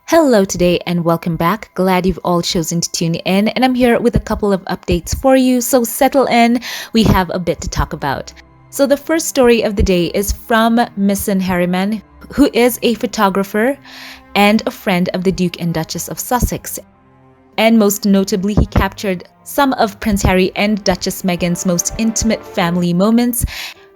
Hello today and welcome back. Glad you've all chosen to tune in, and I'm here with a couple of updates for you, so settle in. We have a bit to talk about. So the first story of the day is from Miss Harriman, who is a photographer and a friend of the Duke and Duchess of Sussex. And most notably, he captured some of Prince Harry and Duchess Meghan's most intimate family moments.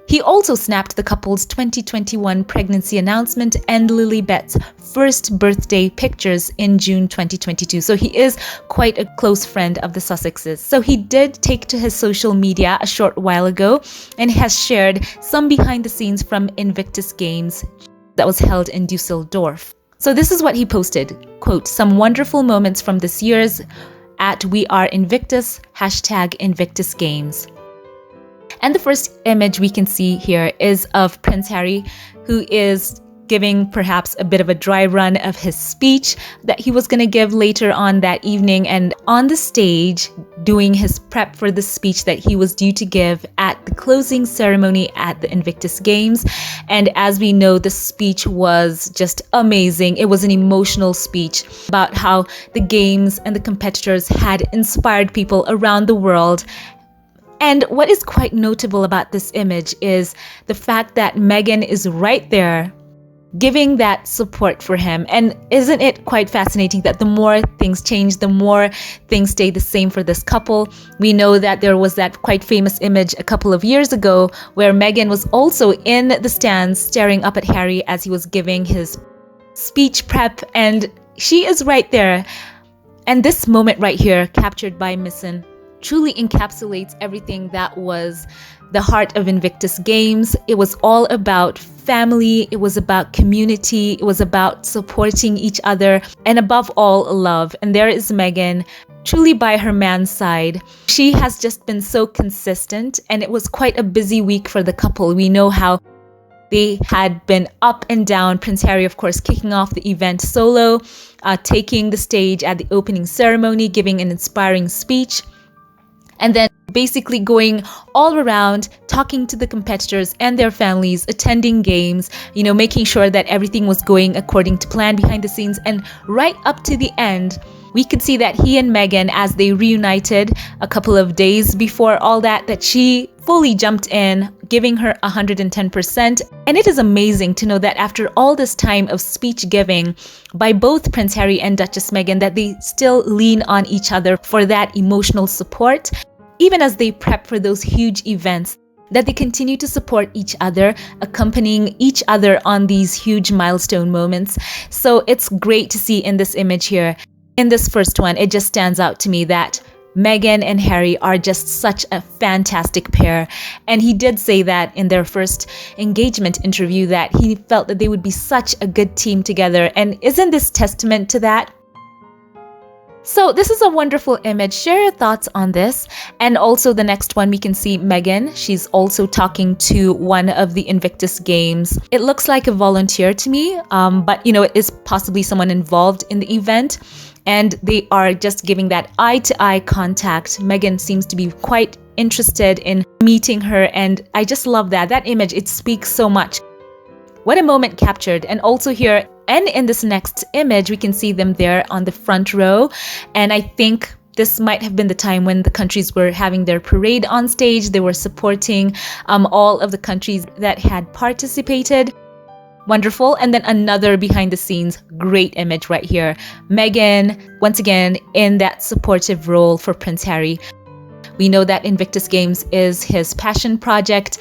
He also snapped the couple's 2021 pregnancy announcement and Lilibet's first birthday pictures in June 2022. So he is quite a close friend of the Sussexes. So he did take to his social media a short while ago and has shared some behind the scenes from Invictus Games that was held in Dusseldorf. So this is what he posted, quote, "Some wonderful moments from this year's at We Are Invictus, #Invictus Games." And the first image we can see here is of Prince Harry, who is giving perhaps a bit of a dry run of his speech that he was going to give later on that evening, and on the stage doing his prep for the speech that he was due to give at the closing ceremony at the Invictus Games. And as we know, the speech was just amazing. It was an emotional speech about how the games and the competitors had inspired people around the world. And what is quite notable about this image is the fact that Meghan is right there giving that support for him. And isn't it quite fascinating that the more things change, the more things stay the same for this couple? We know that there was that quite famous image a couple of years ago where Meghan was also in the stands staring up at Harry as he was giving his speech prep, and she is right there. And this moment right here, captured by Misson, truly encapsulates everything that was the heart of Invictus Games. It was all about family, it was about community, it was about supporting each other, and above all, love. And there is Meghan, truly by her man's side. She has just been so consistent, and it was quite a busy week for the couple. We know how they had been up and down. Prince Harry, of course, kicking off the event solo, taking the stage at the opening ceremony, giving an inspiring speech, and then basically going all around, talking to the competitors and their families, attending games, making sure that everything was going according to plan behind the scenes. And right up to the end, we could see that he and Meghan, as they reunited a couple of days before all that she fully jumped in, giving her 110%. And it is amazing to know that after all this time of speech giving by both Prince Harry and Duchess Meghan, that they still lean on each other for that emotional support. Even as they prep for those huge events, that they continue to support each other, accompanying each other on these huge milestone moments. So it's great to see in this image here. In this first one, it just stands out to me that Meghan and Harry are just such a fantastic pair. And he did say that in their first engagement interview that he felt that they would be such a good team together. And isn't this testament to that? So this is a wonderful image. Share your thoughts on this. And also the next one, we can see Meghan. She's also talking to one of the Invictus Games. It looks like a volunteer to me, but it is possibly someone involved in the event. And they are just giving that eye-to-eye contact. Meghan seems to be quite interested in meeting her, and I just love that. That image, it speaks so much. What a moment captured. And also here, and in this next image, we can see them there on the front row. And I think this might have been the time when the countries were having their parade on stage. They were supporting all of the countries that had participated. Wonderful. And then another behind the scenes great image right here. Meghan, once again, in that supportive role for Prince Harry. We know that Invictus Games is his passion project.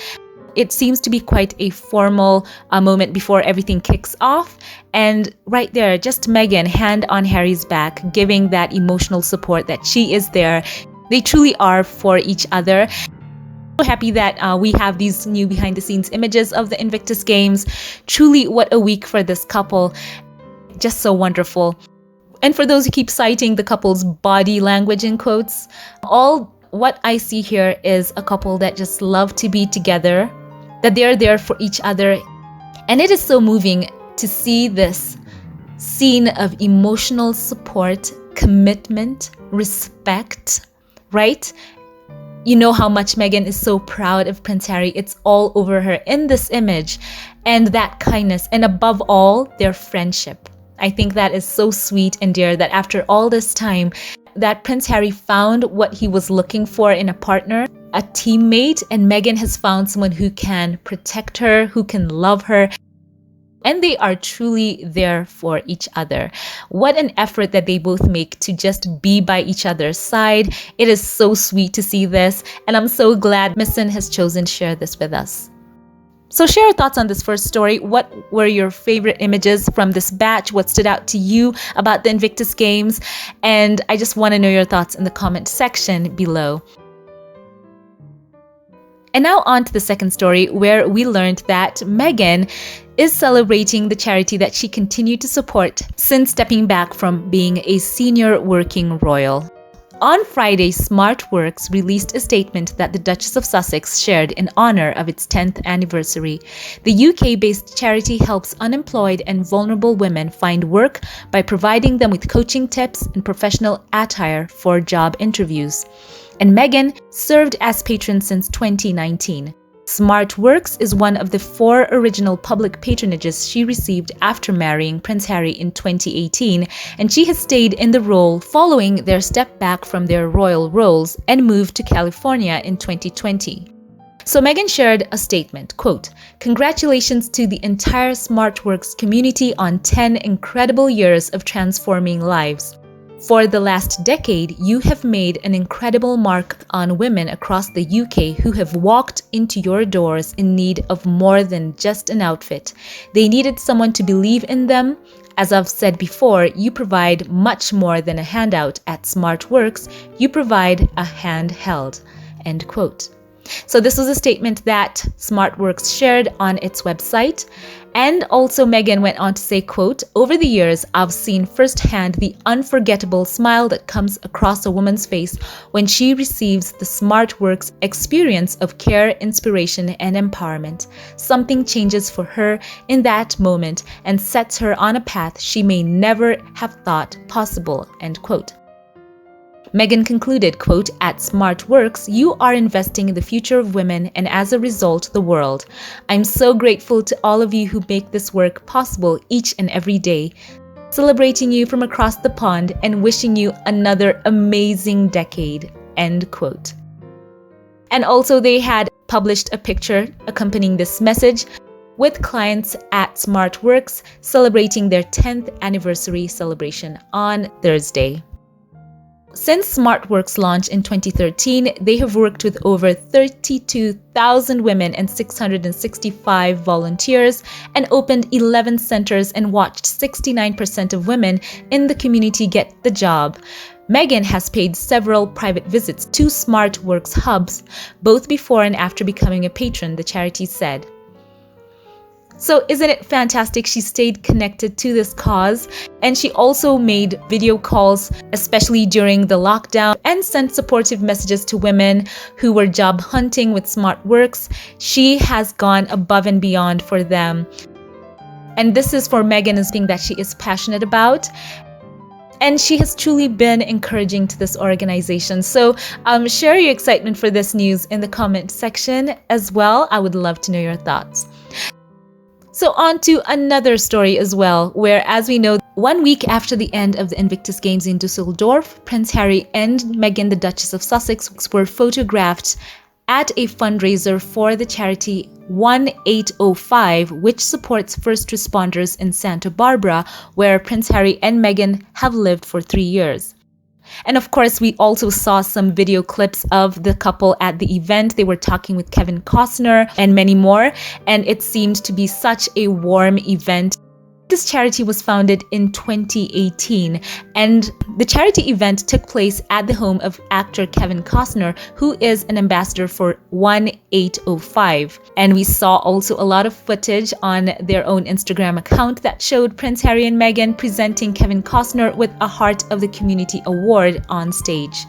It seems to be quite a formal moment before everything kicks off. And right there, just Meghan, hand on Harry's back, giving that emotional support that she is there. They truly are for each other. So happy that we have these new behind the scenes images of the Invictus Games. Truly, what a week for this couple. Just so wonderful. And for those who keep citing the couple's body language in quotes, what I see here is a couple that just love to be together, that they're there for each other. And it is so moving to see this scene of emotional support, commitment, respect, right? You know how much Meghan is so proud of Prince Harry. It's all over her in this image. And that kindness, and above all, their friendship. I think that is so sweet and dear that after all this time, that Prince Harry found what he was looking for in a partner, a teammate, and Meghan has found someone who can protect her, who can love her, and they are truly there for each other. What an effort that they both make to just be by each other's side. It is so sweet to see this, and I'm so glad Miss Sin has chosen to share this with us. So share your thoughts on this first story. What were your favorite images from this batch? What stood out to you about the Invictus Games? And I just want to know your thoughts in the comment section below. And now on to the second story, where we learned that Meghan is celebrating the charity that she continued to support since stepping back from being a senior working royal. On Friday, SmartWorks released a statement that the Duchess of Sussex shared in honor of its 10th anniversary. The UK-based charity helps unemployed and vulnerable women find work by providing them with coaching tips and professional attire for job interviews. And Meghan served as patron since 2019. SmartWorks is one of the 4 original public patronages she received after marrying Prince Harry in 2018, and she has stayed in the role following their step back from their royal roles and moved to California in 2020. So Meghan shared a statement, quote, "Congratulations to the entire SmartWorks community on 10 incredible years of transforming lives. For the last decade, you have made an incredible mark on women across the UK who have walked into your doors in need of more than just an outfit. They needed someone to believe in them. As I've said before, you provide much more than a handout at SmartWorks. You provide a hand held." End quote. So this was a statement that SmartWorks shared on its website. And also Meghan went on to say, quote, "Over the years, I've seen firsthand the unforgettable smile that comes across a woman's face when she receives the SmartWorks experience of care, inspiration, and empowerment. Something changes for her in that moment and sets her on a path she may never have thought possible." End quote. Meghan concluded, quote, "At SmartWorks, you are investing in the future of women and as a result, the world. I'm so grateful to all of you who make this work possible each and every day. Celebrating you from across the pond and wishing you another amazing decade." End quote. And also they had published a picture accompanying this message with clients at SmartWorks celebrating their 10th anniversary celebration on Thursday. Since SmartWorks' launch in 2013, they have worked with over 32,000 women and 665 volunteers and opened 11 centers and watched 69% of women in the community get the job. Meghan has paid several private visits to SmartWorks hubs, both before and after becoming a patron, the charity said. So isn't it fantastic? She stayed connected to this cause, and she also made video calls, especially during the lockdown, and sent supportive messages to women who were job hunting with SmartWorks. She has gone above and beyond for them. And this is for Meghan, is something that she is passionate about. And she has truly been encouraging to this organization. So share your excitement for this news in the comment section as well. I would love to know your thoughts. So on to another story as well, where, as we know, 1 week after the end of the Invictus Games in Dusseldorf, Prince Harry and Meghan, the Duchess of Sussex, were photographed at a fundraiser for the charity 1805, which supports first responders in Santa Barbara, where Prince Harry and Meghan have lived for 3 years. And of course, we also saw some video clips of the couple at the event. They were talking with Kevin Costner and many more, and it seemed to be such a warm event. This charity was founded in 2018, and the charity event took place at the home of actor Kevin Costner, who is an ambassador for 1805. And we saw also a lot of footage on their own Instagram account that showed Prince Harry and Meghan presenting Kevin Costner with a Heart of the Community award on stage.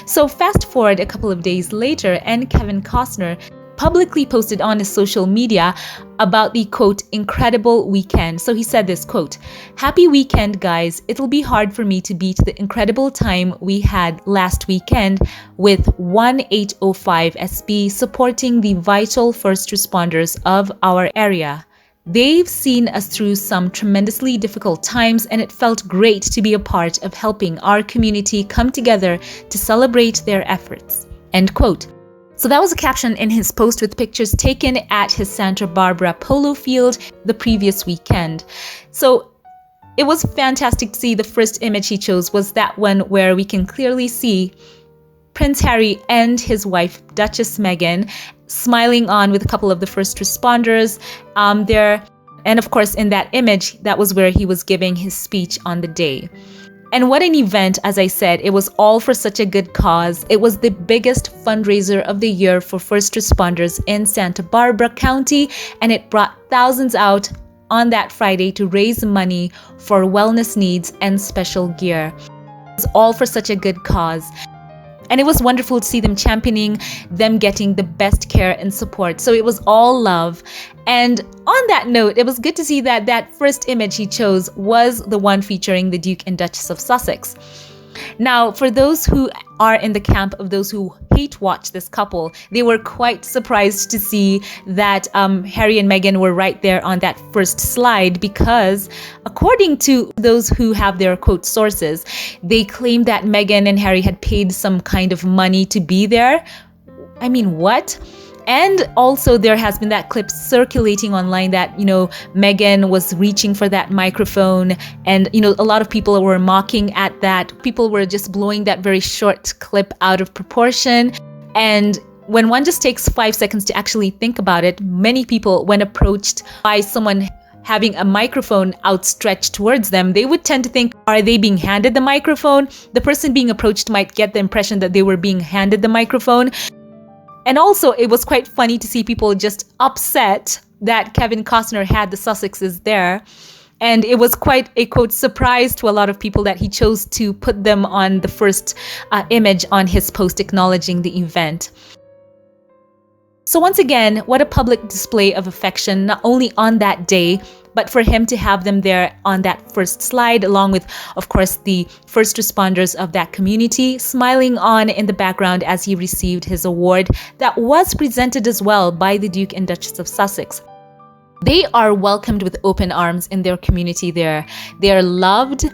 So fast forward a couple of days later, and Kevin Costner publicly posted on his social media about the, quote, incredible weekend. So he said this, quote, "Happy weekend, guys. It'll be hard for me to beat the incredible time we had last weekend with 1805 SB supporting the vital first responders of our area. They've seen us through some tremendously difficult times, and it felt great to be a part of helping our community come together to celebrate their efforts." End quote. So that was a caption in his post with pictures taken at his Santa Barbara polo field the previous weekend. So it was fantastic to see. The first image he chose was that one where we can clearly see Prince Harry and his wife, Duchess Meghan, smiling on with a couple of the first responders there. And of course, in that image, that was where he was giving his speech on the day. And what an event, as I said, it was all for such a good cause. It was the biggest fundraiser of the year for first responders in Santa Barbara County, and it brought thousands out on that Friday to raise money for wellness needs and special gear. It was all for such a good cause. And it was wonderful to see them championing them getting the best care and support. So it was all love. And on that note, it was good to see that that first image he chose was the one featuring the Duke and Duchess of Sussex. Now, for those who are in the camp of those who hate watch this couple, they were quite surprised to see that Harry and Meghan were right there on that first slide, because according to those who have their quote sources, they claimed that Meghan and Harry had paid some kind of money to be there. I mean, what? And also there has been that clip circulating online that, Meghan was reaching for that microphone, and, a lot of people were mocking at that. People were just blowing that very short clip out of proportion. And when one just takes 5 seconds to actually think about it, many people, when approached by someone having a microphone outstretched towards them, they would tend to think, are they being handed the microphone? The person being approached might get the impression that they were being handed the microphone. And also, it was quite funny to see people just upset that Kevin Costner had the Sussexes there. And it was quite a, quote, surprise to a lot of people that he chose to put them on the first image on his post acknowledging the event. So once again, what a public display of affection, not only on that day, but for him to have them there on that first slide, along with, of course, the first responders of that community, smiling on in the background as he received his award that was presented as well by the Duke and Duchess of Sussex. They are welcomed with open arms in their community there. They are loved.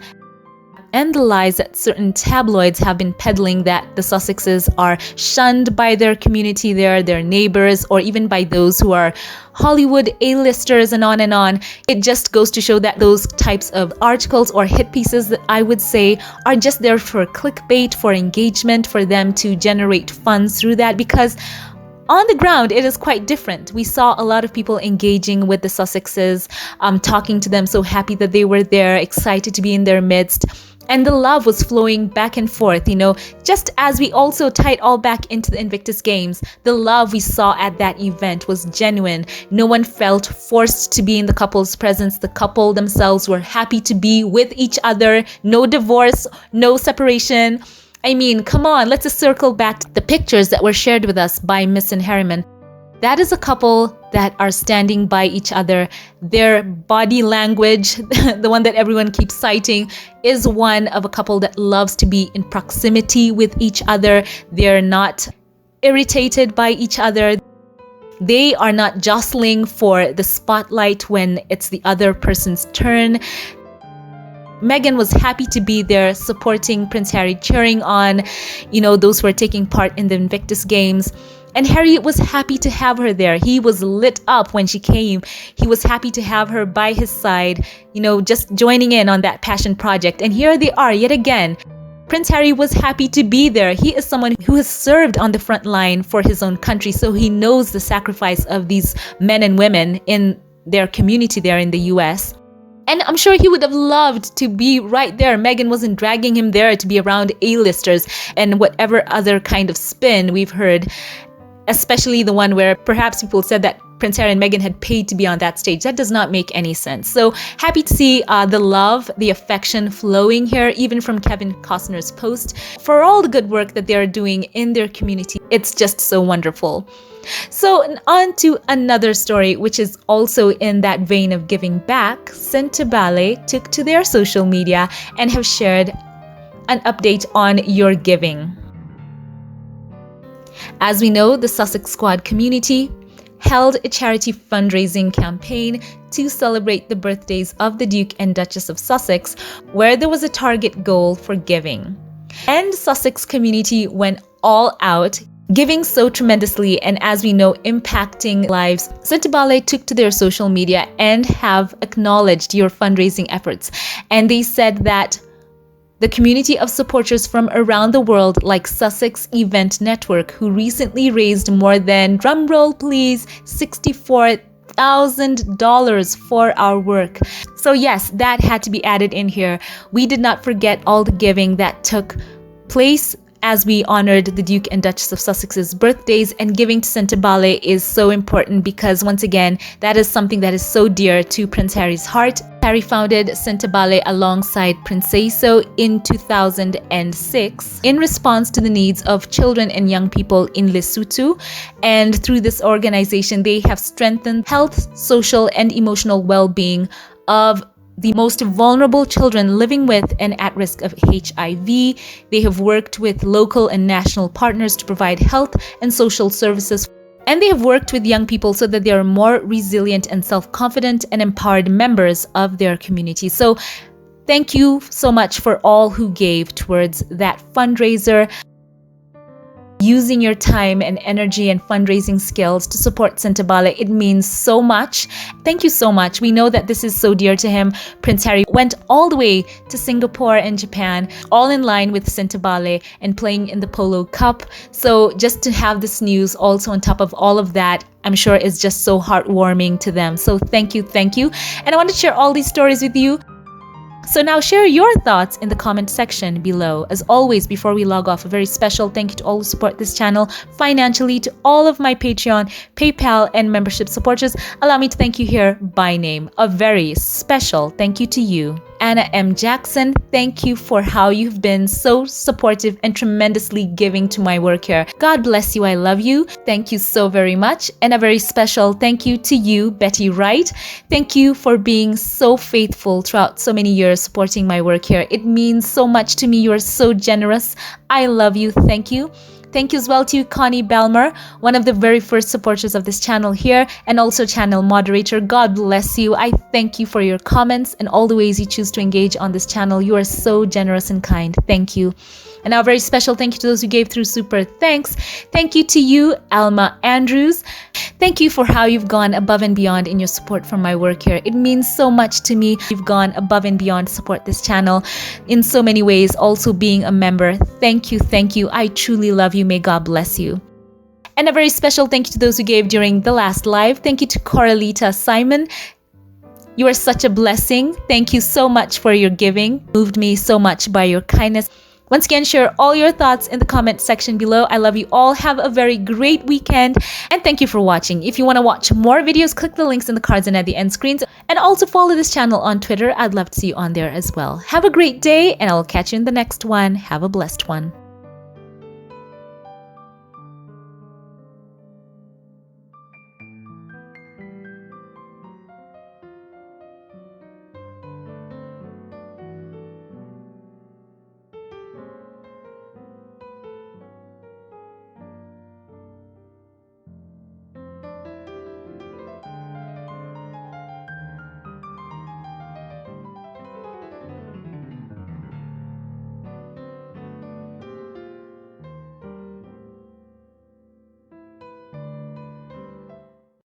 And the lies that certain tabloids have been peddling that the Sussexes are shunned by their community there, their neighbors, or even by those who are Hollywood A-listers and on and on. It just goes to show that those types of articles or hit pieces that I would say are just there for clickbait, for engagement, for them to generate funds through that, because on the ground, it is quite different. We saw a lot of people engaging with the Sussexes, talking to them, so happy that they were there, excited to be in their midst. And the love was flowing back and forth, just as we also tie it all back into the Invictus Games. The love we saw at that event was genuine. No one felt forced to be in the couple's presence. The couple themselves were happy to be with each other. No divorce, no separation. I mean, come on, let's just circle back to the pictures that were shared with us by Miss and Harriman. That is a couple that are standing by each other. Their body language, the one that everyone keeps citing, is one of a couple that loves to be in proximity with each other. They're not irritated by each other. They are not jostling for the spotlight when it's the other person's turn. Meghan was happy to be there supporting Prince Harry, cheering on, those who are taking part in the Invictus Games. And Harry was happy to have her there. He was lit up when she came. He was happy to have her by his side, just joining in on that passion project. And here they are yet again. Prince Harry was happy to be there. He is someone who has served on the front line for his own country, so he knows the sacrifice of these men and women in their community there in the US. And I'm sure he would have loved to be right there. Meghan wasn't dragging him there to be around A-listers and whatever other kind of spin we've heard, especially the one where perhaps people said that Prince Harry and Meghan had paid to be on that stage. That does not make any sense. So happy to see the love, the affection flowing here, even from Kevin Costner's post, for all the good work that they're doing in their community. It's just so wonderful. So on to another story, which is also in that vein of giving back. Sentebale took to their social media and have shared an update on your giving. As we know, the Sussex Squad community held a charity fundraising campaign to celebrate the birthdays of the Duke and Duchess of Sussex, where there was a target goal for giving. And Sussex community went all out, giving so tremendously and, as we know, impacting lives. Sentebale took to their social media and have acknowledged your fundraising efforts. And they said that the community of supporters from around the world, like Sussex Event Network, who recently raised more than, drumroll please, $64,000 for our work. So yes, that had to be added in here. We did not forget all the giving that took place as we honored the Duke and Duchess of Sussex's birthdays, and giving to Sentebale is so important because, once again, that is something that is so dear to Prince Harry's heart. Harry founded Sentebale alongside Princeso in 2006 in response to the needs of children and young people in Lesotho. And through this organization, they have strengthened health, social, and emotional well-being of the most vulnerable children living with and at risk of HIV. They have worked with local and national partners to provide health and social services. And they have worked with young people so that they are more resilient and self-confident and empowered members of their community. So thank you so much for all who gave towards that fundraiser, using your time and energy and fundraising skills to support Sentebale. It means so much. Thank you so much. We know that this is so dear to him. Prince Harry went all the way to Singapore and Japan, all in line with Sentebale and playing in the Polo Cup. So just to have this news also on top of all of that, I'm sure is just so heartwarming to them. So thank you, thank you. And I want to share all these stories with you. So now share your thoughts in the comment section below. As always, before we log off, a very special thank you to all who support this channel financially, to all of my Patreon, PayPal, and membership supporters. Allow me to thank you here by name. A very special thank you to you. Anna M. Jackson, thank you for how you've been so supportive and tremendously giving to my work here. God bless you. I love you. Thank you so very much. And a very special thank you to you, Betty Wright. Thank you for being so faithful throughout so many years supporting my work here. It means so much to me. You are so generous. I love you. Thank you. Thank you as well to you, Connie Belmer, one of the very first supporters of this channel here and also channel moderator. God bless you. I thank you for your comments and all the ways you choose to engage on this channel. You are so generous and kind. Thank you. And now a very special thank you to those who gave through Super Thanks. Thank you to you, Alma Andrews. Thank you for how you've gone above and beyond in your support for my work here. It means so much to me. You've gone above and beyond to support this channel in so many ways, also being a member. Thank you, thank you. I truly love you. May God bless you. And a very special thank you to those who gave during the last live. Thank you to Coralita Simon. You are such a blessing. Thank you so much for your giving. Moved me so much by your kindness. Once again, share all your thoughts in the comment section below. I love you all. Have a very great weekend. And thank you for watching. If you want to watch more videos, click the links in the cards and at the end screens. And also follow this channel on Twitter. I'd love to see you on there as well. Have a great day, and I'll catch you in the next one. Have a blessed one.